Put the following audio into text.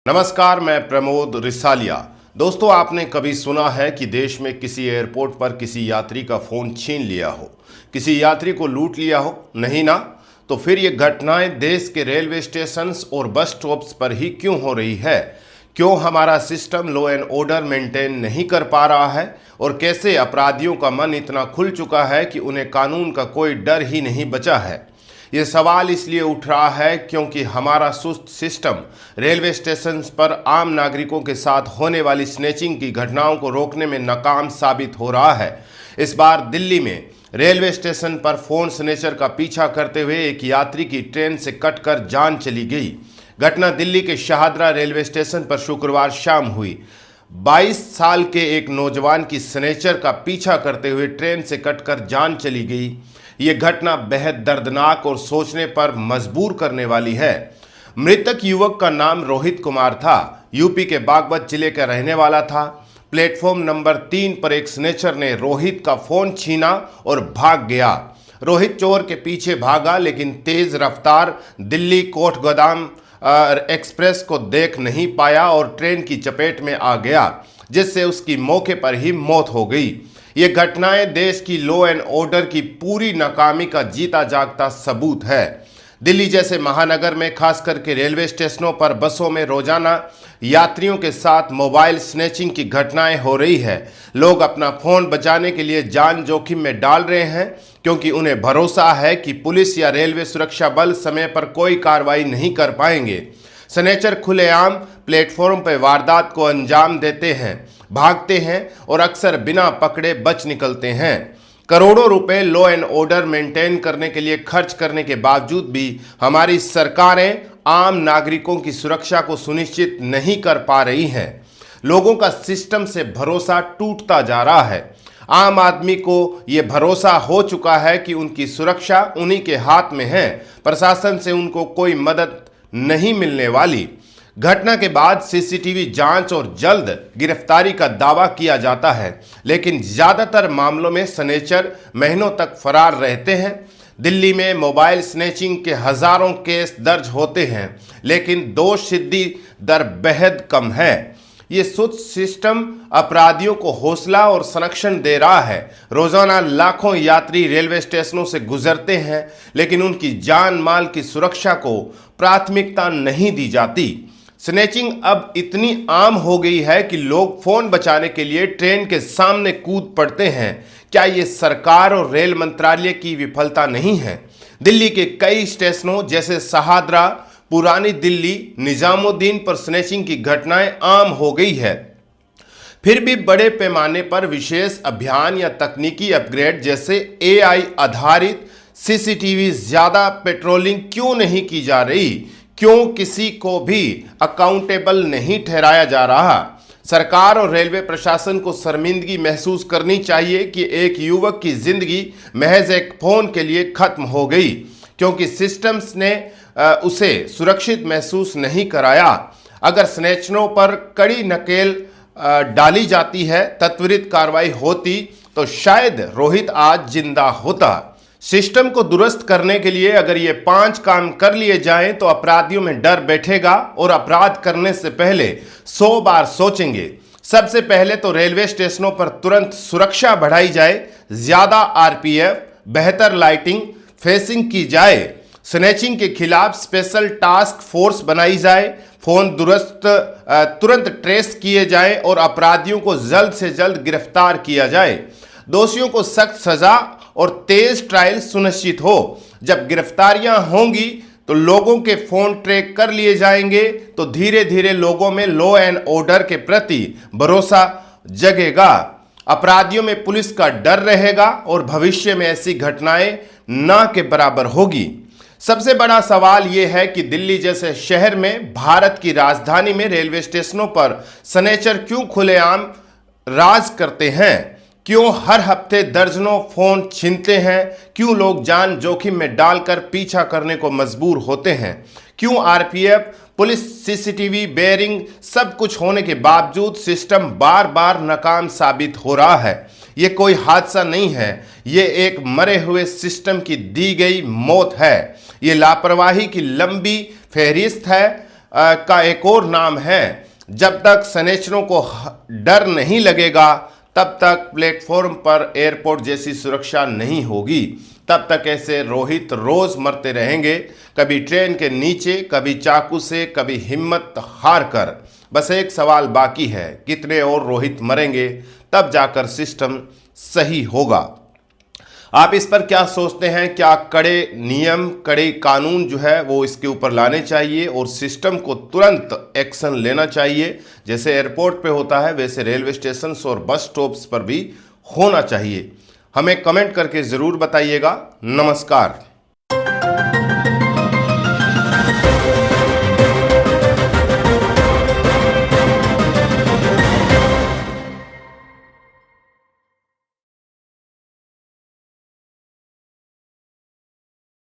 नमस्कार, मैं प्रमोद रिसालिया। दोस्तों, आपने कभी सुना है कि देश में किसी एयरपोर्ट पर किसी यात्री का फ़ोन छीन लिया हो, किसी यात्री को लूट लिया हो? नहीं ना। तो फिर ये घटनाएं देश के रेलवे स्टेशंस और बस स्टॉप्स पर ही क्यों हो रही है? क्यों हमारा system law and order maintain नहीं कर पा रहा है? और कैसे अपराधियों का मन इतना खुल चुका है कि उन्हें कानून का कोई डर ही नहीं बचा है? ये सवाल इसलिए उठ रहा है क्योंकि हमारा सुस्त सिस्टम रेलवे स्टेशन पर आम नागरिकों के साथ होने वाली स्नैचिंग की घटनाओं को रोकने में नाकाम साबित हो रहा है। इस बार दिल्ली में रेलवे स्टेशन पर फोन स्नैचर का पीछा करते हुए एक यात्री की ट्रेन से कटकर जान चली गई। घटना दिल्ली के शाहदरा रेलवे स्टेशन पर शुक्रवार शाम हुई। 22 साल के एक नौजवान की स्नैचर का पीछा करते हुए ट्रेन से कटकर जान चली गई। ये घटना बेहद दर्दनाक और सोचने पर मजबूर करने वाली है। मृतक युवक का नाम रोहित कुमार था। यूपी के बागपत जिले का रहने वाला था। प्लेटफॉर्म नंबर 3 पर एक स्नैचर ने रोहित का फोन छीना और भाग गया। रोहित चोर के पीछे भागा, लेकिन तेज रफ्तार दिल्ली कोठगोदाम एक्सप्रेस को देख नहीं पाया और ट्रेन की चपेट में आ गया, जिससे उसकी मौके पर ही मौत हो गई। ये घटनाएं देश की लॉ एंड ऑर्डर की पूरी नाकामी का जीता जागता सबूत है। दिल्ली जैसे महानगर में खास करके रेलवे स्टेशनों पर बसों में रोजाना यात्रियों के साथ मोबाइल स्नैचिंग की घटनाएं हो रही है। लोग अपना फोन बचाने के लिए जान जोखिम में डाल रहे हैं क्योंकि उन्हें भरोसा है कि पुलिस या रेलवे सुरक्षा बल समय पर कोई कार्रवाई नहीं कर पाएंगे। स्नैचर खुलेआम प्लेटफॉर्म पर वारदात को अंजाम देते हैं, भागते हैं और अक्सर बिना पकड़े बच निकलते हैं। करोड़ों रुपए लॉ एंड ऑर्डर मेंटेन करने के लिए खर्च करने के बावजूद भी हमारी सरकारें आम नागरिकों की सुरक्षा को सुनिश्चित नहीं कर पा रही हैं। लोगों का सिस्टम से भरोसा टूटता जा रहा है। आम आदमी को यह भरोसा हो चुका है कि उनकी सुरक्षा उन्हीं के हाथ में है। प्रशासन से उनको कोई मदद नहीं मिलने वाली। घटना के बाद सीसीटीवी जांच और जल्द गिरफ्तारी का दावा किया जाता है, लेकिन ज्यादातर मामलों में स्नैचर महीनों तक फरार रहते हैं। दिल्ली में मोबाइल स्नैचिंग के हजारों केस दर्ज होते हैं, लेकिन दोष सिद्धि दर बेहद कम है। ये सुस्त सिस्टम अपराधियों को हौसला और संरक्षण दे रहा है। रोजाना लाखों यात्री रेलवे स्टेशनों से गुजरते हैं, लेकिन उनकी जान माल की सुरक्षा को प्राथमिकता नहीं दी जाती। स्नैचिंग अब इतनी आम हो गई है कि लोग फोन बचाने के लिए ट्रेन के सामने कूद पड़ते हैं। क्या ये सरकार और रेल मंत्रालय की विफलता नहीं है? दिल्ली के कई स्टेशनों जैसे शाहदरा, पुरानी दिल्ली, निजामुद्दीन पर स्नैचिंग की घटनाएं आम हो गई है। फिर भी बड़े पैमाने पर विशेष अभियान या तकनीकी अपग्रेड जैसे एआई आधारित सीसीटीवी, ज्यादा पेट्रोलिंग क्यों नहीं की जा रही? क्यों किसी को भी अकाउंटेबल नहीं ठहराया जा रहा? सरकार और रेलवे प्रशासन को शर्मिंदगी महसूस करनी चाहिए कि एक युवक की जिंदगी महज एक फोन के लिए खत्म हो गई क्योंकि सिस्टम्स ने उसे सुरक्षित महसूस नहीं कराया। अगर स्नैचरों पर कड़ी नकेल डाली जाती है, त्वरित कार्रवाई होती, तो शायद रोहित आज जिंदा होता। सिस्टम को दुरुस्त करने के लिए अगर ये 5 काम कर लिए जाएं तो अपराधियों में डर बैठेगा और अपराध करने से पहले 100 बार सोचेंगे। सबसे पहले तो रेलवे स्टेशनों पर तुरंत सुरक्षा बढ़ाई जाए, ज्यादा आरपीएफ, बेहतर लाइटिंग, फेंसिंग की जाए। स्नैचिंग के खिलाफ स्पेशल टास्क फोर्स बनाई जाए, फोन तुरंत ट्रेस किए जाए और अपराधियों को जल्द से जल्द गिरफ्तार किया जाए। दोषियों को सख्त सजा और तेज ट्रायल सुनिश्चित हो। जब गिरफ्तारियां होंगी तो लोगों के फोन ट्रैक कर लिए जाएंगे, तो धीरे धीरे लोगों में लॉ एंड ऑर्डर के प्रति भरोसा जगेगा। अपराधियों में पुलिस का डर रहेगा और भविष्य में ऐसी घटनाएं ना के बराबर होगी। सबसे बड़ा सवाल यह है कि दिल्ली जैसे शहर में, भारत की राजधानी में रेलवे स्टेशनों पर स्नैचर क्यों खुलेआम राज करते हैं? क्यों हर हफ्ते दर्जनों फोन छीनते हैं? क्यों लोग जान जोखिम में डालकर पीछा करने को मजबूर होते हैं? क्यों आरपीएफ, पुलिस, सीसीटीवी, बेयरिंग सब कुछ होने के बावजूद सिस्टम बार बार नाकाम साबित हो रहा है? ये कोई हादसा नहीं है, ये एक मरे हुए सिस्टम की दी गई मौत है। ये लापरवाही की लंबी फहरिस्त है। का एक और नाम है। जब तक सनेचरों को डर नहीं लगेगा तब तक प्लेटफॉर्म पर एयरपोर्ट जैसी सुरक्षा नहीं होगी। तब तक ऐसे रोहित रोज मरते रहेंगे, कभी ट्रेन के नीचे, कभी चाकू से, कभी हिम्मत हार कर। बस एक सवाल बाकी है, कितने और रोहित मरेंगे, तब जाकर सिस्टम सही होगा। आप इस पर क्या सोचते हैं? क्या कड़े नियम, कड़े कानून जो है वो इसके ऊपर लाने चाहिए और सिस्टम को तुरंत एक्शन लेना चाहिए? जैसे एयरपोर्ट पे होता है वैसे रेलवे स्टेशन और बस स्टॉप्स पर भी होना चाहिए। हमें कमेंट करके ज़रूर बताइएगा। नमस्कार।